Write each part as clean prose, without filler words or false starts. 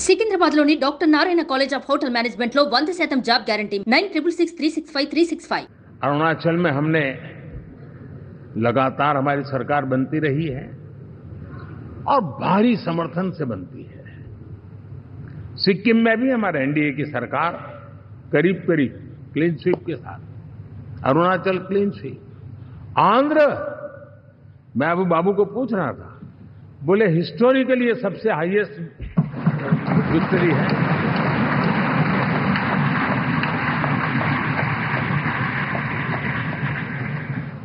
సికింద్రాబాద్లోని doctor Narayana college of hotel management లో 100% job guarantee 966365 Arunachal में हमने लगातार हमारी सरकार बनती रही है और भारी समर्थन से बनती है। सिक्किम में भी हमारे एनडीए की सरकार करीब करीब क्लीन स्वीप के साथ, अरुणाचल क्लीन स्वीप, आंध्र, मैं अबू बाबू को पूछ रहा था, बोले हिस्टोरिकली ये सबसे हाईएस्ट विक्ट्री है।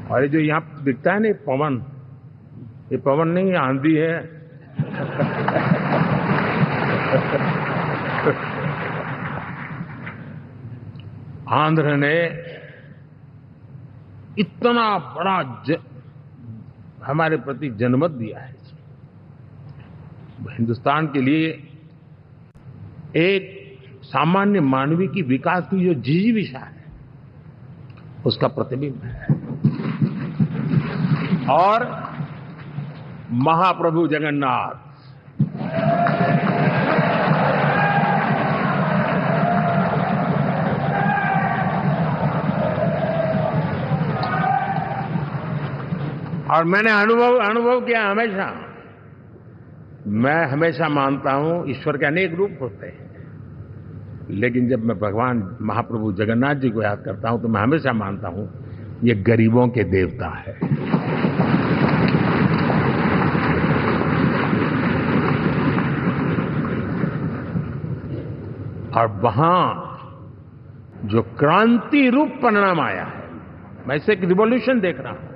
और ये जो यहां दिखता है ना पवन, ये पवन नहीं, आंधी है। आंध्र ने इतना बड़ा हमारे प्रति जनमत दिया है। हिंदुस्तान के लिए एक सामान्य मानवी की विकास की जो जिजीविषा है उसका प्रतिबिंब है। और महाप्रभु जगन्नाथ और मैंने अनुभव किया हमेशा, मैं हमेशा मानता हूं ईश्वर के अनेक रूप होते हैं, लेकिन जब मैं भगवान महाप्रभु जगन्नाथ जी को याद करता हूं तो मैं हमेशा मानता हूं ये गरीबों के देवता है। और वहां जो क्रांति रूप परिणाम आया है, मैं इसे एक रिवॉल्यूशन देख रहा हूं।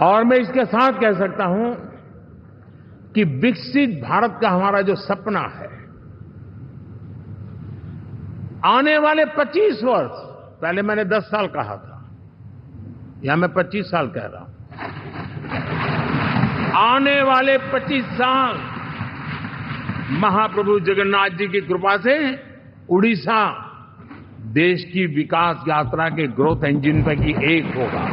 और मैं इसके साथ कह सकता हूं कि विकसित भारत का हमारा जो सपना है, आने वाले 25 वर्ष, पहले मैंने 10 साल कहा था, यहां मैं 25 साल कह रहा हूं, आने वाले 25 साल महाप्रभु जगन्नाथ जी की कृपा से उड़ीसा देश की विकास यात्रा के ग्रोथ इंजन पैकी एक होगा।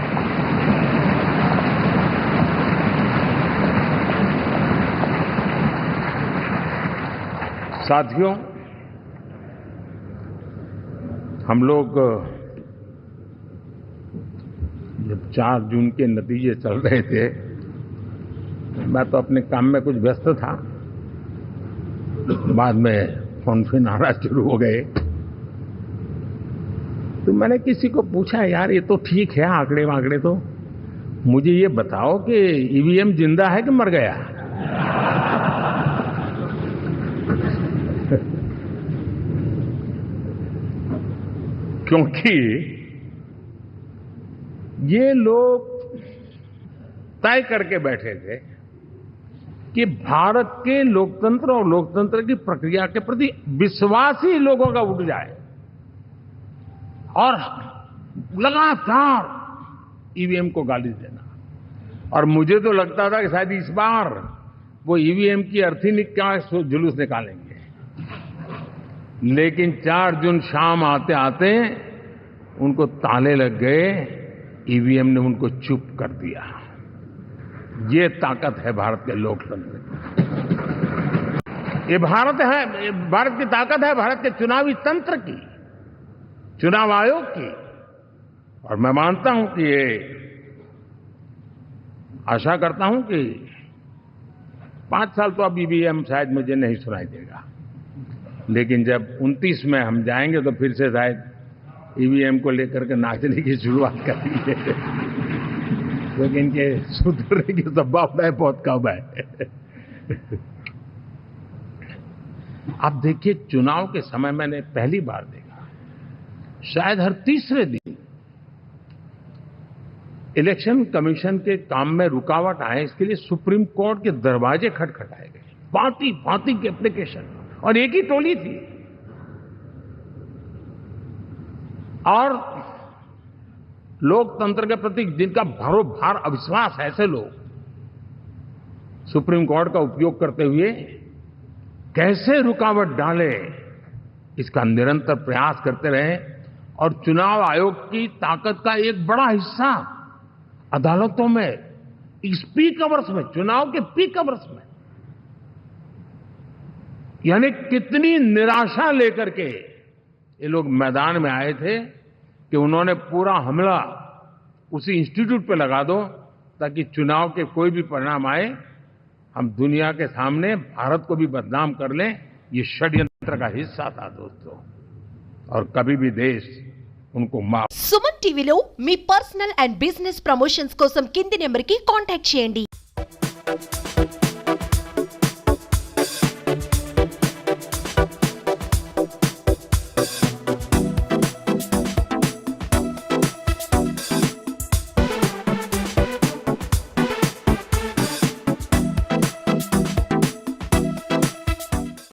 साथियों, हम लोग जब 4 जून के नतीजे चल रहे थे, मैं तो अपने काम में कुछ व्यस्त था, बाद में फोन फिर आना शुरू हो गए, तो मैंने किसी को पूछा, यार ये तो ठीक है आंकड़े वांकड़े, तो मुझे ये बताओ कि ईवीएम जिंदा है कि मर गया? क्योंकि ये लोग तय करके बैठे थे कि भारत के लोकतंत्र और लोकतंत्र की प्रक्रिया के प्रति विश्वास ही लोगों का उठ जाए, और लगातार ईवीएम को गाली देना। और मुझे तो लगता था कि शायद इस बार वो ईवीएम की अर्थी क्या जुलूस निकालेंगे, लेकिन 4 जून शाम आते आते उनको ताले लग गए, ईवीएम ने उनको चुप कर दिया। ये ताकत है भारत के लोकतंत्र की। ये भारत है, भारत की ताकत है, भारत के चुनावी तंत्र की, चुनाव आयोग की। और मैं मानता हूं कि ये, आशा करता हूं कि 5 साल तो अब ईवीएम शायद मुझे नहीं सुनाई देगा, लेकिन जब 29 में हम जाएंगे तो फिर से शायद ईवीएम को लेकर के नाचने की शुरुआत करेंगे, लेकिन इनके सुधरने की संभावना बहुत कम है। आप देखिए, चुनाव के समय मैंने पहली बार देखा, शायद हर तीसरे दिन इलेक्शन कमीशन के काम में रुकावट आए, इसके लिए सुप्रीम कोर्ट के दरवाजे खटखटाए गए, भांति भांति की एप्लीकेशन, और एक ही टोली थी। और लोकतंत्र के प्रति जिनका भरोभार अविश्वास है, ऐसे लोग सुप्रीम कोर्ट का उपयोग करते हुए कैसे रुकावट डाले, इसका निरंतर प्रयास करते रहे। और चुनाव आयोग की ताकत का एक बड़ा हिस्सा अदालतों में, इस पीक अवर्स में, चुनाव के पीक अवर्स में यानी कितनी निराशा लेकर के ये लोग मैदान में आए थे कि उन्होंने पूरा हमला उसी इंस्टीट्यूट पे लगा दो ताकि चुनाव के कोई भी परिणाम आए हम दुनिया के सामने भारत को भी बदनाम कर लें। ये षड्यंत्र का हिस्सा था दोस्तों, और कभी भी देश उनको माफ। సుమన్ టీవీలో మీ పర్సనల్ అండ్ బిజినెస్ ప్రమోషన్స్ కోసం కింది నెంబర్కి కాంటాక్ట్ చేయండి.